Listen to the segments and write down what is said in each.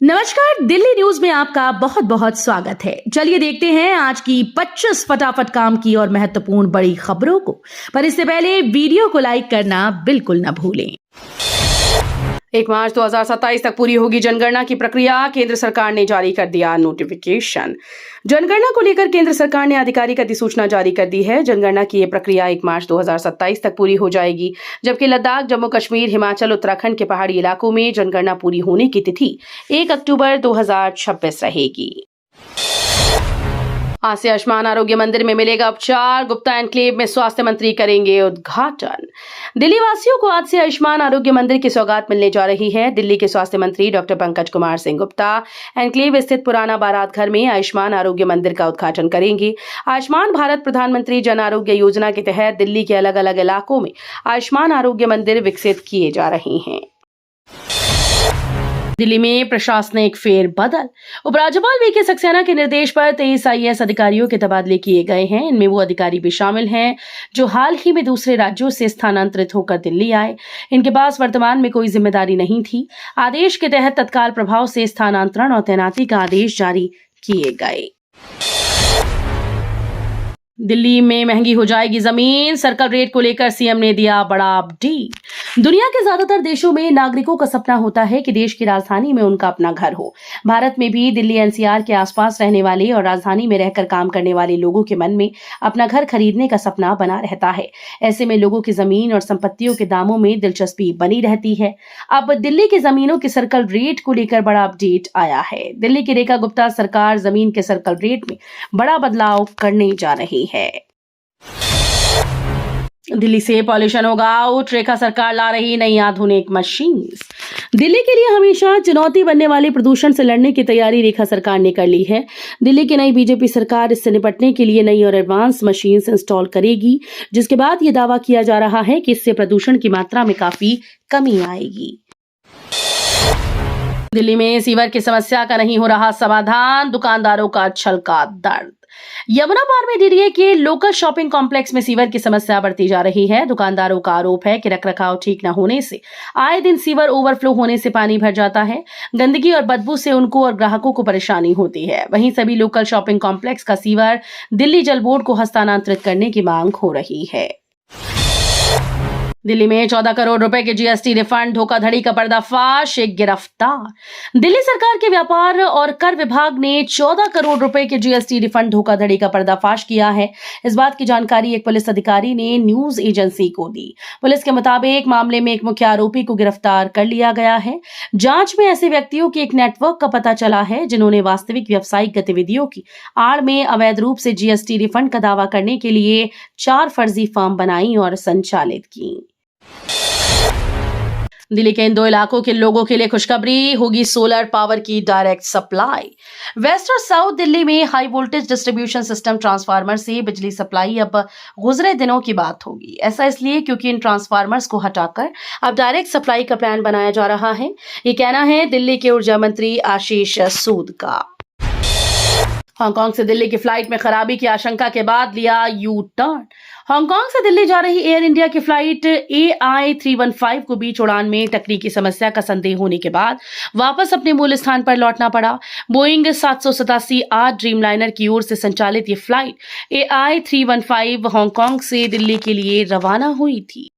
नमस्कार, दिल्ली न्यूज में आपका बहुत बहुत स्वागत है। चलिए देखते हैं आज की 25 फटाफट काम की और महत्वपूर्ण बड़ी खबरों को। पर इससे पहले वीडियो को लाइक करना बिल्कुल न भूलें। 1 मार्च 2027 तक पूरी होगी जनगणना की प्रक्रिया। केंद्र सरकार ने जारी कर दिया नोटिफिकेशन। जनगणना को लेकर केंद्र सरकार ने आधिकारिक अधिसूचना जारी कर दी है। जनगणना की यह प्रक्रिया 1 मार्च 2027 तक पूरी हो जाएगी, जबकि लद्दाख, जम्मू कश्मीर, हिमाचल, उत्तराखंड के पहाड़ी इलाकों में जनगणना पूरी होने की तिथि 1 अक्टूबर 2026 रहेगी। आज से आयुष्मान आरोग्य मंदिर में मिलेगा उपचार। गुप्ता एनक्लेव में स्वास्थ्य मंत्री करेंगे उद्घाटन। दिल्ली वासियों को आज से आयुष्मान आरोग्य मंदिर की सौगात मिलने जा रही है। दिल्ली के स्वास्थ्य मंत्री डॉक्टर पंकज कुमार सिंह गुप्ता एनक्लेव स्थित पुराना बारात घर में आयुष्मान आरोग्य मंदिर का उद्घाटन करेंगे। आयुष्मान भारत प्रधानमंत्री जन आरोग्य योजना के तहत दिल्ली के अलग अलग इलाकों में आयुष्मान आरोग्य मंदिर विकसित किए जा रहे हैं। दिल्ली में प्रशासनिक फेरबदल। उपराज्यपाल वीके सक्सेना के निर्देश पर 23 आईएएस अधिकारियों के तबादले किए गए हैं। इनमें वो अधिकारी भी शामिल हैं जो हाल ही में दूसरे राज्यों से स्थानांतरित होकर दिल्ली आए। इनके पास वर्तमान में कोई जिम्मेदारी नहीं थी। आदेश के तहत तत्काल प्रभाव से स्थानांतरण और तैनाती का आदेश जारी किए गए। दिल्ली में महंगी हो जाएगी जमीन। सर्कल रेट को लेकर सीएम ने दिया बड़ा अपडेट। दुनिया के ज्यादातर देशों में नागरिकों का सपना होता है कि देश की राजधानी में उनका अपना घर हो। भारत में भी दिल्ली एनसीआर के आसपास रहने वाले और राजधानी में रहकर काम करने वाले लोगों के मन में अपना घर खरीदने का सपना बना रहता है। ऐसे में लोगों की जमीन और संपत्तियों के दामों में दिलचस्पी बनी रहती है। अब दिल्ली की जमीनों के सर्कल रेट को लेकर बड़ा अपडेट आया है। दिल्ली की रेखा गुप्ता सरकार जमीन के सर्कल रेट में बड़ा बदलाव करने जा रही है। दिल्ली से पॉल्यूशन होगा आउट। रेखा सरकार ला रही नई आधुनिक मशीन। दिल्ली के लिए हमेशा चुनौती बनने वाले प्रदूषण से लड़ने की तैयारी रेखा सरकार ने कर ली है। दिल्ली की नई बीजेपी सरकार इससे निपटने के लिए नई और एडवांस मशीन्स इंस्टॉल करेगी, जिसके बाद यह दावा किया जा रहा है कि इससे प्रदूषण की मात्रा में काफी कमी आएगी। दिल्ली में सीवर की समस्या का नहीं हो रहा समाधान। दुकानदारों का छलका दर्द। यमुना पार में डीडीए के लोकल शॉपिंग कॉम्प्लेक्स में सीवर की समस्या बढ़ती जा रही है। दुकानदारों का आरोप है कि रखरखाव ठीक न होने से आए दिन सीवर ओवरफ्लो होने से पानी भर जाता है। गंदगी और बदबू से उनको और ग्राहकों को परेशानी होती है। वहीं सभी लोकल शॉपिंग कॉम्प्लेक्स का सीवर दिल्ली जल बोर्ड को हस्तांतरित करने की मांग हो रही है। दिल्ली में 14 करोड़ रुपए के जीएसटी रिफंड। धोखाधड़ी का पर्दाफाश, एक गिरफ्तार। दिल्ली सरकार के व्यापार और कर विभाग ने 14 करोड़ रुपए के जीएसटी रिफंड धोखाधड़ी का पर्दाफाश किया है। इस बात की जानकारी एक पुलिस अधिकारी ने न्यूज एजेंसी को दी। पुलिस के मुताबिक मामले में एक मुख्य आरोपी को गिरफ्तार कर लिया गया है। जांच में ऐसे व्यक्तियों के एक नेटवर्क का पता चला है जिन्होंने वास्तविक व्यावसायिक गतिविधियों की आड़ में अवैध रूप से जीएसटी रिफंड का दावा करने के लिए 4 फर्जी फर्म बनाई और संचालित की। दिल्ली के इन 2 इलाकों के लोगों के लिए खुशखबरी, होगी सोलर पावर की डायरेक्ट सप्लाई। वेस्ट और साउथ दिल्ली में high voltage distribution system transformer से बिजली सप्लाई अब गुजरे दिनों की बात होगी। ऐसा इसलिए क्योंकि इन ट्रांसफार्मर्स को हटाकर अब डायरेक्ट सप्लाई का प्लान बनाया जा रहा है। ये कहना है दिल्ली के ऊर्जा मंत्री आशीष सूद का। हांगकांग से दिल्ली की फ्लाइट में खराबी की आशंका के बाद लिया यू टर्न। हांगकांग से दिल्ली जा रही एयर इंडिया की फ्लाइट AI-315 को बीच उड़ान में तकनीकी समस्या का संदेह होने के बाद वापस अपने मूल स्थान पर लौटना पड़ा। बोइंग 787-8 ड्रीमलाइनर की ओर से संचालित ये फ्लाइट AI-315 हांगकांग से दिल्ली के लिए रवाना हुई थी।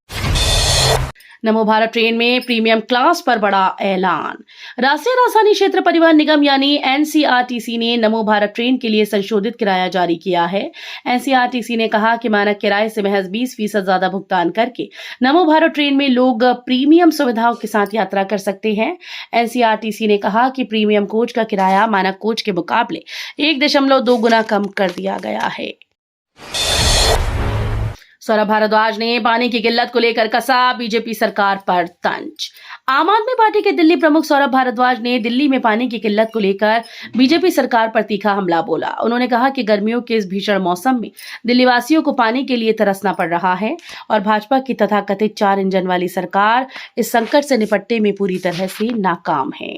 नमो भारत ट्रेन में प्रीमियम क्लास पर बड़ा ऐलान। राष्ट्रीय राजधानी क्षेत्र परिवहन निगम यानी एनसीआरटीसी ने नमो भारत ट्रेन के लिए संशोधित किराया जारी किया है। एनसीआरटीसी ने कहा कि मानक किराए से महज 20% ज्यादा भुगतान करके नमो भारत ट्रेन में लोग प्रीमियम सुविधाओं के साथ यात्रा कर सकते हैं। एनसीआरटीसी ने कहा कि प्रीमियम कोच का किराया मानक कोच के मुकाबले 1.2 गुना कम कर दिया गया है। सौरभ भारद्वाज ने पानी की किल्लत को लेकर कसा बीजेपी सरकार पर तंज। आम आदमी पार्टी के दिल्ली प्रमुख सौरभ भारद्वाज ने दिल्ली में पानी की किल्लत को लेकर बीजेपी सरकार पर तीखा हमला बोला। उन्होंने कहा कि गर्मियों के इस भीषण मौसम में दिल्ली वासियों को पानी के लिए तरसना पड़ रहा है और भाजपा की तथाकथित 4 इंजन वाली सरकार इस संकट से निपटने में पूरी तरह से नाकाम है।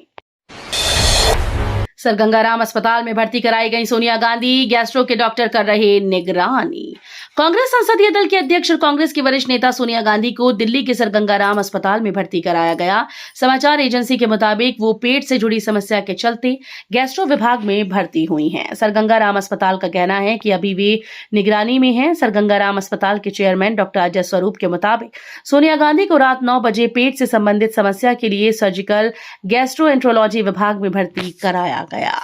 सर गंगाराम अस्पताल में भर्ती कराई गई सोनिया गांधी, गैस्ट्रो के डॉक्टर कर रहे निगरानी। कांग्रेस संसदीय दल के अध्यक्ष और कांग्रेस की वरिष्ठ नेता सोनिया गांधी को दिल्ली के सर गंगाराम अस्पताल में भर्ती कराया गया। समाचार एजेंसी के मुताबिक वो पेट से जुड़ी समस्या के चलते गैस्ट्रो विभाग में भर्ती हुई हैं। सर गंगाराम अस्पताल का कहना है कि अभी वे निगरानी में हैं। सर गंगाराम अस्पताल के चेयरमैन डॉक्टर अजय स्वरूप के मुताबिक सोनिया गांधी को रात 9 बजे पेट से संबंधित समस्या के लिए सर्जिकल गैस्ट्रोएंट्रोलॉजी विभाग में भर्ती कराया गया।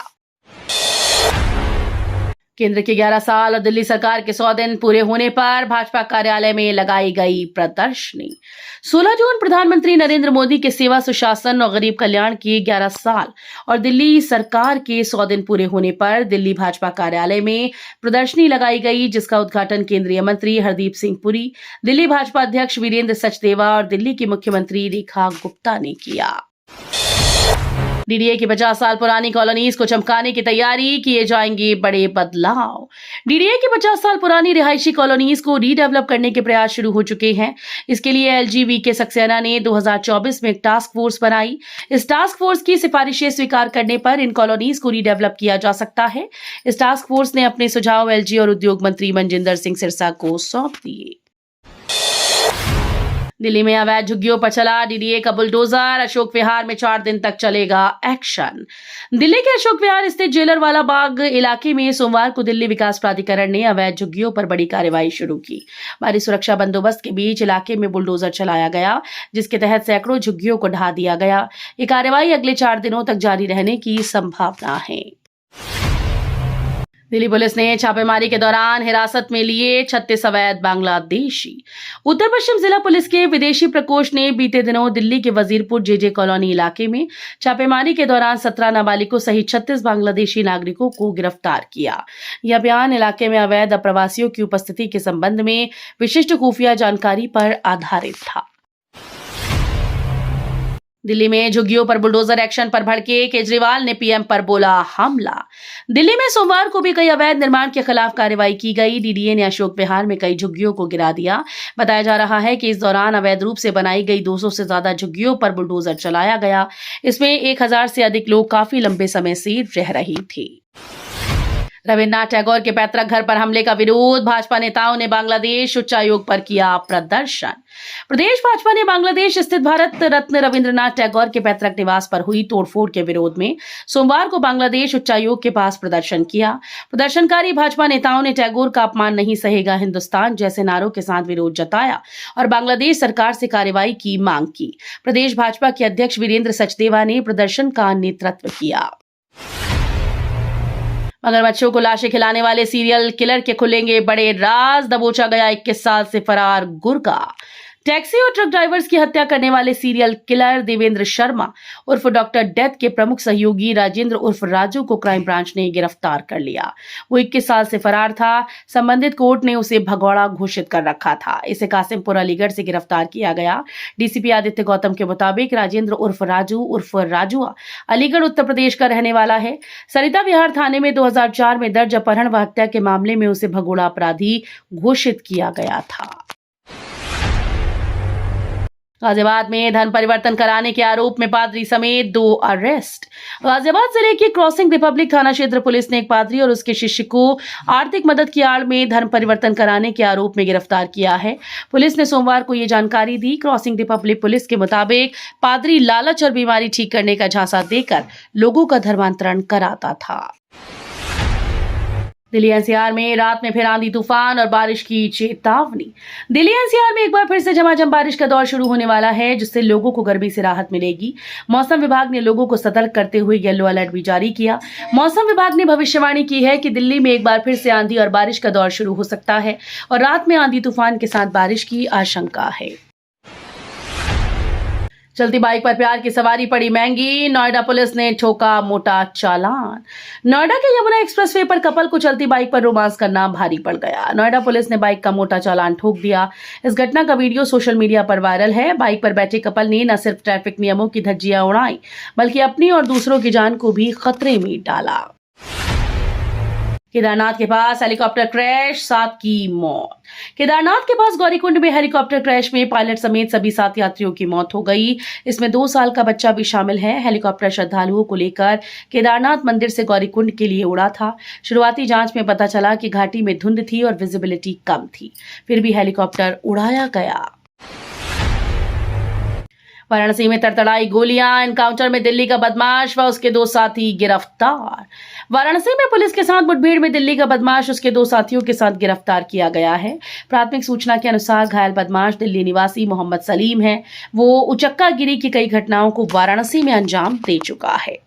केंद्र के 11 साल और दिल्ली सरकार के 100 दिन पूरे होने पर भाजपा कार्यालय में लगाई गई प्रदर्शनी। 16 जून प्रधानमंत्री नरेंद्र मोदी के सेवा, सुशासन और गरीब कल्याण के 11 साल और दिल्ली सरकार के 100 दिन पूरे होने पर दिल्ली भाजपा कार्यालय में प्रदर्शनी लगाई गई, जिसका उद्घाटन केंद्रीय मंत्री हरदीप सिंह पुरी, दिल्ली भाजपा अध्यक्ष वीरेंद्र सचदेवा और दिल्ली की मुख्यमंत्री रेखा गुप्ता ने किया। डीडीए की 50 साल पुरानी कॉलोनीज को चमकाने की तैयारी, किए जाएंगे बड़े बदलाव। डीडीए की 50 साल पुरानी रिहायशी कॉलोनीज को रीडेवलप करने के प्रयास शुरू हो चुके हैं। इसके लिए एलजी सक्सेना ने 2024 में एक टास्क फोर्स बनाई। इस टास्क फोर्स की सिफारिशें स्वीकार करने पर इन कॉलोनीज को रीडेवलप किया जा सकता है। इस टास्क फोर्स ने अपने सुझाव एलजी और उद्योग मंत्री मनजिंदर सिंह सिरसा को सौंप दिए। दिल्ली में अवैध झुग्गियों पर चला डीडीए का बुलडोजर, अशोक विहार में 4 दिन तक चलेगा एक्शन। दिल्ली के अशोक विहार स्थित जेलरवाला बाग इलाके में सोमवार को दिल्ली विकास प्राधिकरण ने अवैध झुग्गियों पर बड़ी कार्रवाई शुरू की। भारी सुरक्षा बंदोबस्त के बीच इलाके में बुलडोजर चलाया गया, जिसके तहत सैकड़ों झुग्गियों को ढा दिया गया। ये कार्रवाई अगले 4 दिनों तक जारी रहने की संभावना है। दिल्ली पुलिस ने छापेमारी के दौरान हिरासत में लिए 36 अवैध बांग्लादेशी। उत्तर पश्चिम जिला पुलिस के विदेशी प्रकोष्ठ ने बीते दिनों दिल्ली के वजीरपुर जेजे कॉलोनी इलाके में छापेमारी के दौरान 17 नाबालिगों सहित 36 बांग्लादेशी नागरिकों को गिरफ्तार किया। यह अभियान इलाके में अवैध अप्रवासियों की उपस्थिति के संबंध में विशिष्ट खुफिया जानकारी पर आधारित था। दिल्ली में झुग्गियों पर बुलडोजर एक्शन पर भड़के केजरीवाल ने पीएम पर बोला हमला। दिल्ली में सोमवार को भी कई अवैध निर्माण के खिलाफ कार्रवाई की गई। डीडीए ने अशोक विहार में कई झुग्गियों को गिरा दिया। बताया जा रहा है कि इस दौरान अवैध रूप से बनाई गई 200 से ज्यादा झुग्गियों पर बुलडोजर चलाया गया। इसमें 1000 से अधिक लोग काफी लंबे समय से रह रहे थे। रविन्द्रनाथ टैगोर के पैतृक घर पर हमले का विरोध, भाजपा नेताओं ने बांग्लादेश उच्चायोग पर किया प्रदर्शन। प्रदेश भाजपा ने बांग्लादेश स्थित भारत रत्न रविन्द्रनाथ टैगोर के पैतृक निवास पर हुई तोड़फोड़ के विरोध में सोमवार को बांग्लादेश उच्चायोग के पास प्रदर्शन किया। प्रदर्शनकारी भाजपा नेताओं ने टैगोर का अपमान नहीं सहेगा हिंदुस्तान जैसे नारों के साथ विरोध जताया और बांग्लादेश सरकार से कार्रवाई की मांग की। प्रदेश भाजपा के अध्यक्ष वीरेंद्र सचदेवा ने प्रदर्शन का नेतृत्व किया। मगरमच्छों को लाशें खिलाने वाले सीरियल किलर के खुलेंगे बड़े राज, दबोचा गया 21 साल से फरार गुर्गा। टैक्सी और ट्रक ड्राइवर्स की हत्या करने वाले सीरियल किलर देवेंद्र शर्मा उर्फ डॉक्टर डेथ के प्रमुख सहयोगी राजेंद्र उर्फ राजू को क्राइम ब्रांच ने गिरफ्तार कर लिया। वो 21 साल से फरार था। संबंधित कोर्ट ने उसे भगौड़ा घोषित कर रखा था। इसे कासिमपुर अलीगढ़ से गिरफ्तार किया गया। डीसीपी आदित्य गौतम के मुताबिक राजेंद्र उर्फ राजू उर्फ राजुआ अलीगढ़ उत्तर प्रदेश का रहने वाला है। सरिता विहार थाने में 2004 में दर्ज अपहरण व हत्या के मामले में उसे भगोड़ा अपराधी घोषित किया गया था। गाजियाबाद में धन परिवर्तन कराने के आरोप में पादरी समेत 2 अरेस्ट। गाजियाबाद जिले की क्रॉसिंग रिपब्लिक थाना क्षेत्र पुलिस ने एक पादरी और उसके शिष्य को आर्थिक मदद की आड़ में धन परिवर्तन कराने के आरोप में गिरफ्तार किया है। पुलिस ने सोमवार को ये जानकारी दी। क्रॉसिंग रिपब्लिक पुलिस के मुताबिक पादरी लालच और बीमारी ठीक करने का झांसा देकर लोगों का धर्मांतरण कराता था। दिल्ली एनसीआर में रात में फिर आंधी तूफान और बारिश की चेतावनी। दिल्ली एनसीआर में एक बार फिर से झमाझम बारिश का दौर शुरू होने वाला है, जिससे लोगों को गर्मी से राहत मिलेगी। मौसम विभाग ने लोगों को सतर्क करते हुए येलो अलर्ट भी जारी किया। मौसम विभाग ने भविष्यवाणी की है कि दिल्ली में एक बार फिर से आंधी और बारिश का दौर शुरू हो सकता है और रात में आंधी तूफान के साथ बारिश की आशंका है। चलती बाइक पर प्यार की सवारी पड़ी महंगी। नोएडा पुलिस ने ठोका मोटा चालान। नोएडा के यमुना एक्सप्रेसवे पर कपल को चलती बाइक पर रोमांस करना भारी पड़ गया। नोएडा पुलिस ने बाइक का मोटा चालान ठोक दिया। इस घटना का वीडियो सोशल मीडिया पर वायरल है। बाइक पर बैठे कपल ने न सिर्फ ट्रैफिक नियमों की धज्जियां उड़ाई, बल्कि अपनी और दूसरों की जान को भी खतरे में डाला। केदारनाथ के पास हेलीकॉप्टर क्रैश, 7 की मौत। केदारनाथ के पास गौरीकुंड में हेलीकॉप्टर क्रैश में पायलट समेत सभी 7 यात्रियों की मौत हो गई। इसमें 2 साल का बच्चा भी शामिल है। हेलीकॉप्टर श्रद्धालुओं को लेकर केदारनाथ मंदिर से गौरीकुंड के लिए उड़ा था। शुरुआती जांच में पता चला कि घाटी में धुंध थी और विजिबिलिटी कम थी, फिर भी हेलीकॉप्टर उड़ाया गया। वाराणसी में तड़तड़ाई गोलियां, एनकाउंटर में दिल्ली का बदमाश व उसके 2 साथी गिरफ्तार। वाराणसी में पुलिस के साथ मुठभेड़ में दिल्ली का बदमाश उसके 2 साथियों के साथ गिरफ्तार किया गया है। प्राथमिक सूचना के अनुसार घायल बदमाश दिल्ली निवासी मोहम्मद सलीम है। वो उचक्का गिरी की कई घटनाओं को वाराणसी में अंजाम दे चुका है।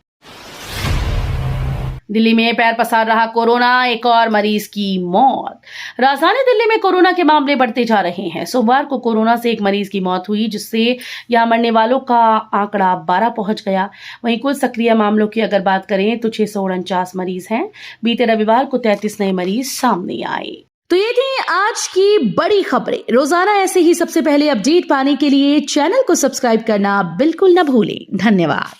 दिल्ली में पैर पसार रहा कोरोना, एक और मरीज की मौत। राजधानी दिल्ली में कोरोना के मामले बढ़ते जा रहे हैं। सोमवार को कोरोना से एक मरीज की मौत हुई, जिससे यहां मरने वालों का आंकड़ा 12 पहुंच गया। वहीं कुल सक्रिय मामलों की अगर बात करें तो 649 मरीज हैं। बीते रविवार को 33 नए मरीज सामने आए। तो ये थी आज की बड़ी खबरें। रोजाना ऐसे ही सबसे पहले अपडेट पाने के लिए चैनल को सब्सक्राइब करना बिल्कुल न भूलें। धन्यवाद।